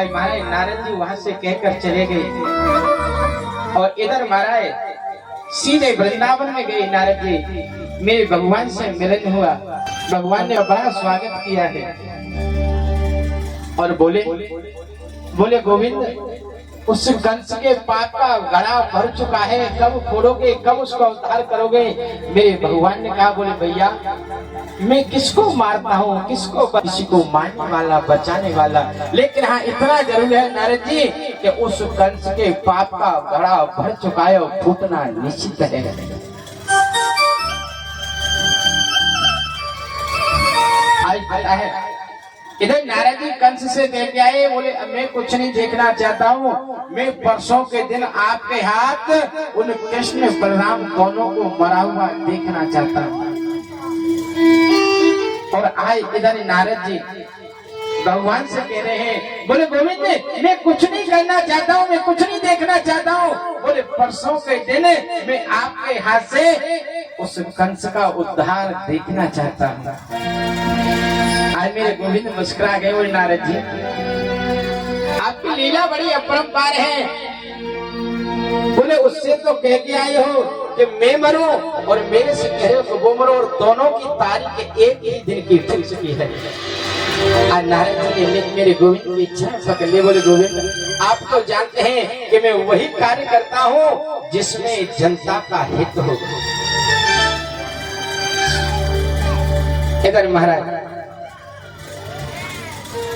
आज महाराज नारद जी वहां से कहकर चले गए और इधर महाराज सीधे वृंदावन में गए। नारद जी मेरे भगवान से मिलन हुआ, भगवान ने बड़ा स्वागत किया है और बोले गोविंद उस कंस के पाप का घड़ा भर चुका है, कब फोड़ोगे, कब उसका उद्धार करोगे। मेरे भगवान ने कहा बोले भैया मैं किसको मारता हूँ, किसी को मारने वाला बचाने वाला, लेकिन हाँ इतना जरूर है नारद जी कि उस कंस के पाप का घड़ा भर चुका है और फूटना निश्चित है। आज पता है इधर नारद जी कंस से देख आए, बोले मैं कुछ नहीं देखना चाहता हूँ, मैं परसों के दिन आपके हाथ उन कृष्ण बलराम दोनों को मरा हुआ देखना चाहता हूँ। और आए इधर नारद जी भगवान से कह रहे हैं, बोले गोविंद मैं कुछ नहीं करना चाहता हूँ, मैं कुछ नहीं देखना चाहता हूँ, बोले परसों के दिन मैं आपके हाथ से उस कंस का उद्धार देखना चाहता हूँ। आज मेरे गोविंद मुस्कुरा गए। बोले नारद जी आपकी लीला बड़ी अपरंपार है, बोले उससे तो कह के आए हो कि मैं मरूं और मेरे से कह रहे हो वो मरो, और दोनों की तारीख एक ही दिन की फिक्स की है। आज नारद जी ने मेरे गोविंद की इच्छा पकड़ ली। बोले गोविंद आप तो जानते हैं कि मैं वही कार्य करता हूँ जिसमें जनता का हित हो। इधर महाराज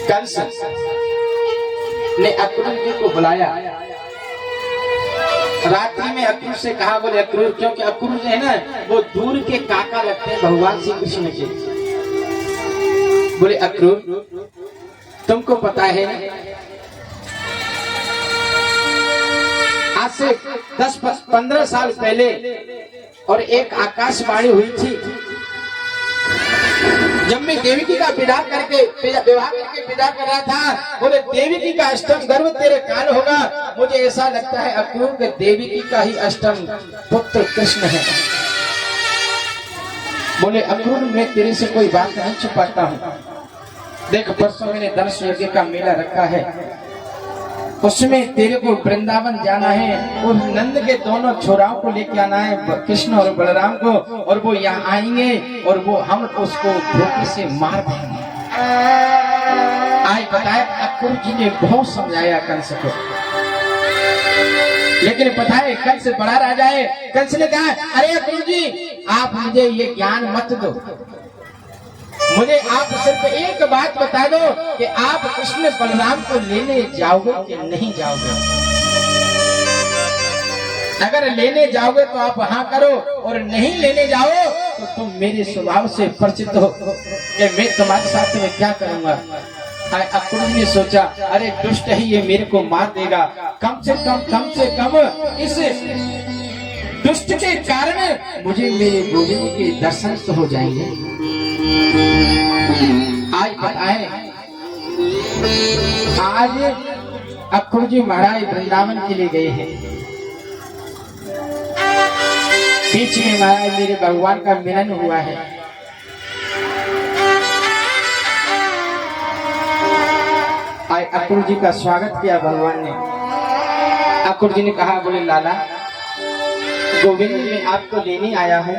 कंस ने अक्रूर जी को बुलाया, रात्रि में अक्रूर से कहा, बोले अक्रूर, क्योंकि अक्रूर जो है ना वो दूर के काका लगते हैं भगवान श्री कृष्ण के। बोले अक्रूर तुमको पता है आज से 10-15 साल पहले और एक आकाशवाणी हुई थी, जब मैं देवकी का विवाह करके विदा कर रहा था, बोले देवकी का अष्टम गर्भ तेरे कान होगा। मुझे ऐसा लगता है अक्रूर के देवकी का ही अष्टम पुत्र कृष्ण है। बोले अक्रूर मैं तेरे से कोई बात नहीं छुपाता हूँ, देख परसों मैंने दर्श यज्ञ का मेला रखा है, उसमें तेरे को वृंदावन जाना है, उस नंद के दोनों छोराओं को लेके आना है, कृष्ण और बलराम को, और वो यहाँ आएंगे और वो हम उसको धोखे से मार देंगे। आज बताया अक्रूर जी ने बहुत समझाया कंस को, लेकिन पता है कंस बड़ा राजा है। कंस ने कहा अरे अक्रूर जी आप मुझे ये ज्ञान मत दो, मुझे आप सिर्फ एक बात बता दो कि आप कृष्ण बलराम को लेने जाओगे कि नहीं जाओगे। अगर लेने जाओगे तो आप हाँ करो, और नहीं लेने जाओ तो तुम मेरे स्वभाव से परिचित हो कि मैं तुम्हारे साथ में क्या करूंगा। अक्रूर ने सोचा अरे दुष्ट है ये मेरे को मार देगा, कम से कम इस दुष्ट के कारण मुझे मेरे गोविंद के दर्शन तो हो जाएंगे। आज बताए आज अक्रूर जी महाराज वृंदावन के लिए गए हैं, बीच में महाराज मेरे भगवान का मिलन हुआ है। आज अक्रूर जी का स्वागत किया भगवान ने। अक्रूर जी ने कहा बोले लाला गोविंद मैं आपको लेने आया हूँ,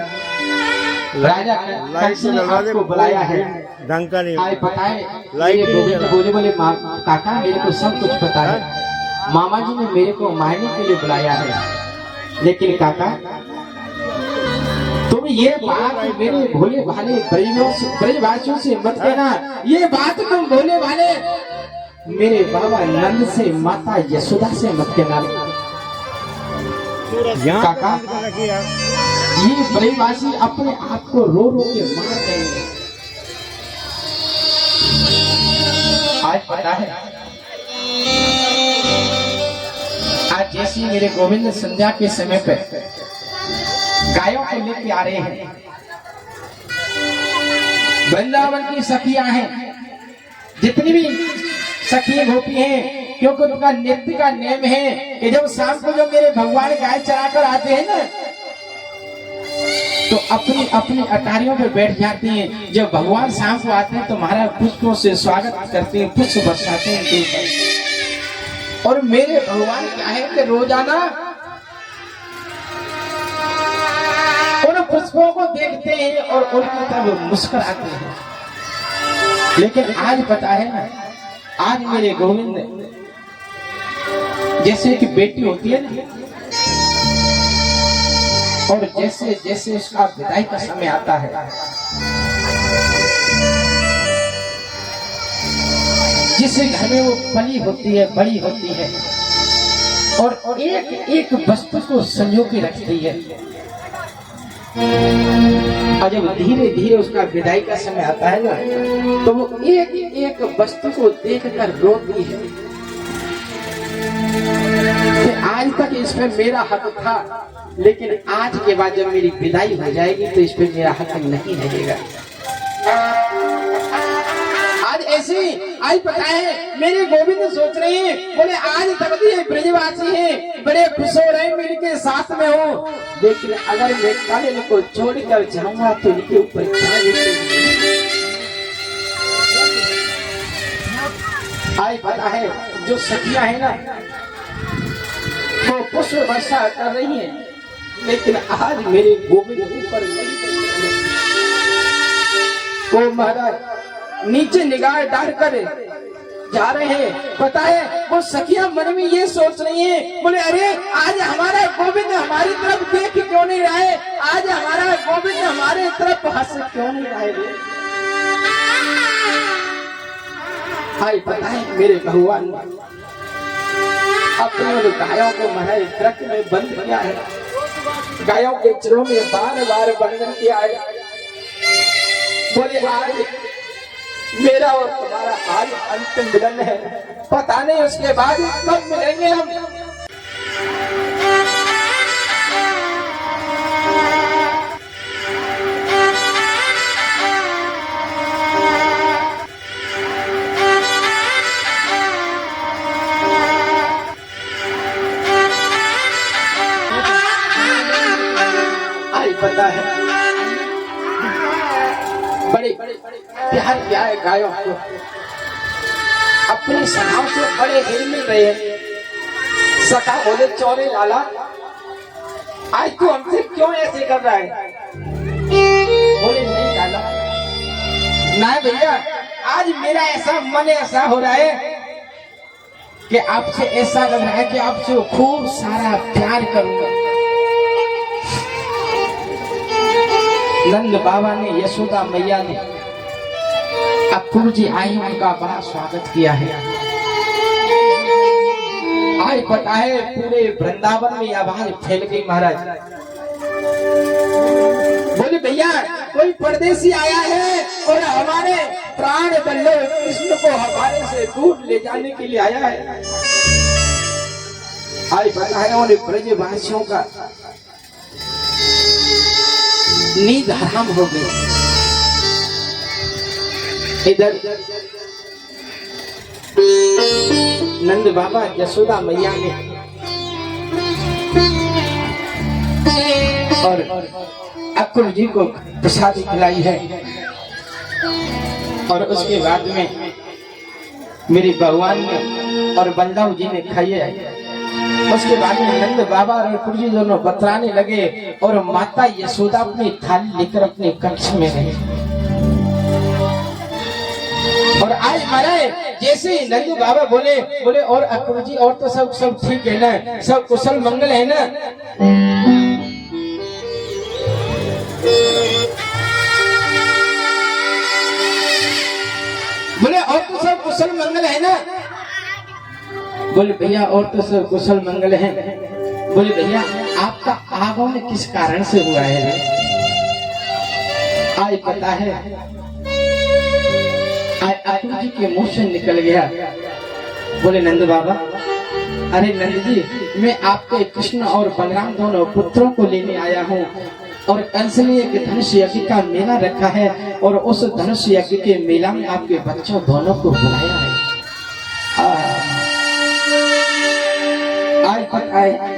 राजा कंस ने आपको बुलाया है। आज बताए गोविंद बोले काका मेरे को सब कुछ पता है, मामा जी ने मेरे को मारने के लिए बुलाया है, लेकिन काका तुम ये बात मेरे भोले भाले ब्रजवासियों से मत कहना, ये बात तुम भोले भाले मेरे बाबा नंद से माता यशोदा से मत कहना। काका ये ब्रजवासी अपने आप को रो के मार देंगे। आज पता है आज जैसे मेरे गोविंद संध्या के समय पे गायों को लेके आ रहे हैं, वृंदावन की सखियां हैं, जितनी भी सखी गोपी हैं, क्योंकि उनका नृत्य का नियम है कि जब शाम को जो मेरे भगवान गाय चरा कर आते हैं ना तो अपनी अपनी अटारियों पे बैठ जाती हैं। जब भगवान शाम को आते हैं तो महाराज पुष्पों से स्वागत करते हैं, पुष्प बरसाते हैं। और मेरे भगवान क्या है कि रोजाना उन पुष्पों को देखते हैं और उनकी तरफ मुस्कुराते हैं। लेकिन आज पता है ना, आज मेरे गोविंद जैसे कि बेटी होती है ना, और जैसे जैसे उसका विदाई का समय आता है, जिस घर में वो पली होती है, बड़ी होती है, और एक एक वस्तु को संजो के रखती है, और जब धीरे धीरे उसका विदाई का समय आता है ना, तो वो एक एक वस्तु को देखकर रोती है कि आज तक इस पे मेरा हक था, लेकिन आज के बाद जब मेरी विदाई हो जाएगी तो इस पे मेरा हक नहीं रहेगा। आज ऐसे आज पता है मेरे गोविंद सोच रहे हैं, बोले आज तक ये ब्रजवासी हैं, बड़े खुश हो रहे हैं, मेरे साथ में हो, लेकिन अगर मैं कल इनको छोड़कर जाऊंगा तो इनके ऊपर क्या बीतेगी। आज पता है जो सखियां है ना, वो पुष्प वर्षा कर रही हैं, लेकिन आज मेरे गोविंद ऊपर वो महाराज नीचे निगाह डालकर जा रहे हैं। पता है वो सखियां मन में ये सोच रही हैं, बोले अरे आज हमारा गोविंद हमारी तरफ देख क्यों नहीं रहा है, आज हमारा गोविंद हमारे तरफ हंस क्यों नहीं रहा है। आज पता है मेरे भगवान अपने गायों को महाराज ट्रक में बंद किया है, गायों के चरों में बार बार बंधन किया है। बोले आज मेरा और तुम्हारा आज अंतिम मिलन है, पता नहीं उसके बाद कब मिलेंगे हम। आज पता है बड़े प्यार किया है गायों को, अपनी सखाओं से बड़े हिल मिल रहे हैं। सखा बोले चौरे लाला आज तू हमसे क्यों ऐसे कर रहा है। बोले नहीं लाला, ना भैया आज मेरा ऐसा मन ऐसा हो रहा है कि आपसे ऐसा लग रहा है कि आपसे खूब सारा प्यार करूंगा। नंद बाबा ने, यशोदा मैया ने अक्रूर जी आई, उनका बड़ा स्वागत किया है। आज पता है पूरे वृंदावन में आवाज फैल गई महाराज। बोले भैया कोई परदेसी आया है और हमारे प्राण बल्लभ कृष्ण को हमारे से दूर ले जाने के लिए आया है। आज पता है उन्हें ब्रजवासियों का नींद हराम हो गई। इधर नंद बाबा यशोदा मैया ने और अक्रूर जी को प्रसाद खिलाई है, और उसके बाद में मेरे भगवान ने और बलदाऊ जी ने खाई है। उसके बाद में नंद बाबा और अक्रूर जी दोनों बतराने लगे, और माता यशोदा अपनी थाली लेकर अपने कक्ष में गई। और आज महाराज जैसे ही नंद बाबा बोले और अक्रूर जी और तो सब ठीक है ना, सब कुशल मंगल है ना। बोले और तो सब कुशल मंगल है ना। बोले भैया और तो सब कुशल मंगल है। बोले भैया आपका आगमन किस कारण से हुआ है। आज पता है अक्रूर जी के मुंह से निकल गया। बोले नंद बाबा, अरे नंद जी मैं आपके कृष्ण और बलराम दोनों पुत्रों को लेने आया हूँ, और कंसली एक धनुष यज्ञ का मेला रखा है, और उस धनुष यज्ञ के मेला में आपके बच्चों दोनों को बुलाया है। आज पता है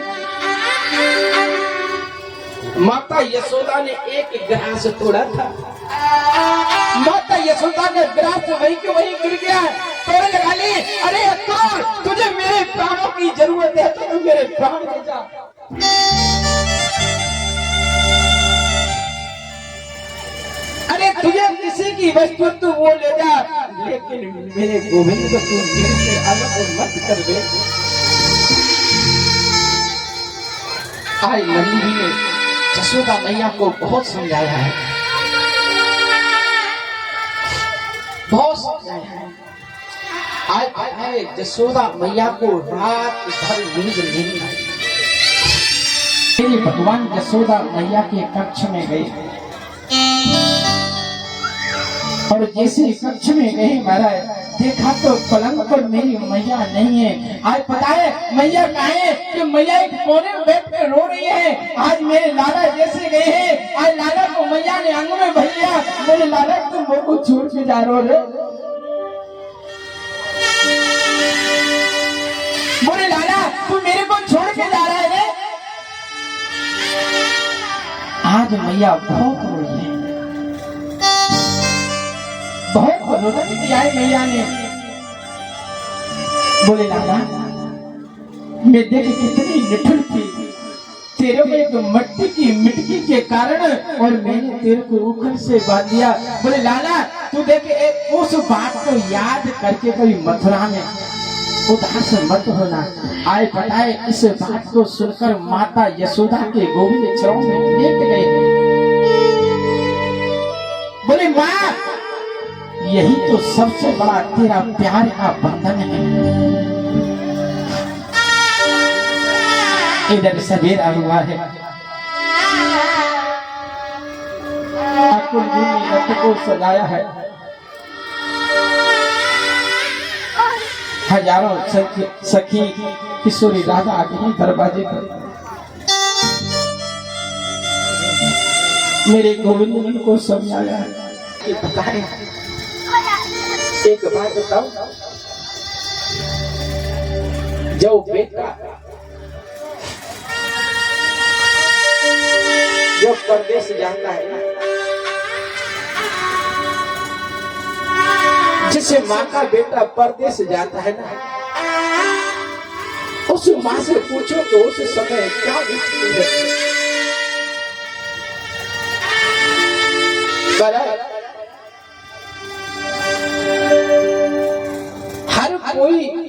माता यशोदा ने एक ग्रास तोड़ा था। माता यशोदा का ग्रास वहीं के वहीं गिर गया। तोड़ लगा ली, अरे तुझे मेरे प्राणों की जरूरत है तो तू मेरे प्राण ले जा। अरे तुझे किसी की वस्तु तू वो ले जा, लेकिन मेरे गोविंद को तू मेरे से अलग मत कर दे। आज नंदी ने जसोदा मैया को बहुत समझाया है, बहुत समझाया है। आज जसोदा मैया को रात भर नींद नहीं आई। मेरी भगवान जसोदा मैया के कक्ष में गए और जैसे कक्ष में गए महाराज, देखा तो पलंग पर मेरी मैया नहीं है। आज पता है मैया कहाँ है? कि मैया एक कोने में बैठ के रो रही है। आज मेरे लाला जैसे गए हैं, आज लाला को मैया ने अंग में भर लिया। बोले लाला तुम मेरे को छोड़ के जा रहे हो? बोले लाला तू मेरे को छोड़ के जा रहा है? आज मैया बहुत रोई है, बहुत रोदन किया है मैया ने। बोले लाला मैं देख कितनी निठुर थी, तेरे को एक मिट्टी के कारण और मैंने तेरे को उखल से बांध दिया। बोले लाला तू देख उस बात को याद करके कोई मथुरा में उदास मत होना। आए बताए इस बात को सुनकर माता यशोदा के गोविंद चरणों में लेट गए। बोले माँ यही तो सबसे बड़ा तेरा प्यार का बंधन है। इधर सवेरा हुआ है, अकुल जी ने रथ को सजाया है। हजारों सखी किशोरी राधा आ गई दरवाजे पर। मेरे गोविंद ने उनको समझाया है कि बताए एक बात बताओ, जो बेटा जो परदेश जाता है ना, जिसे माँ का बेटा परदेश जाता है ना, उस माँ से पूछो तो उस समय क्या बीतती है। हर कोई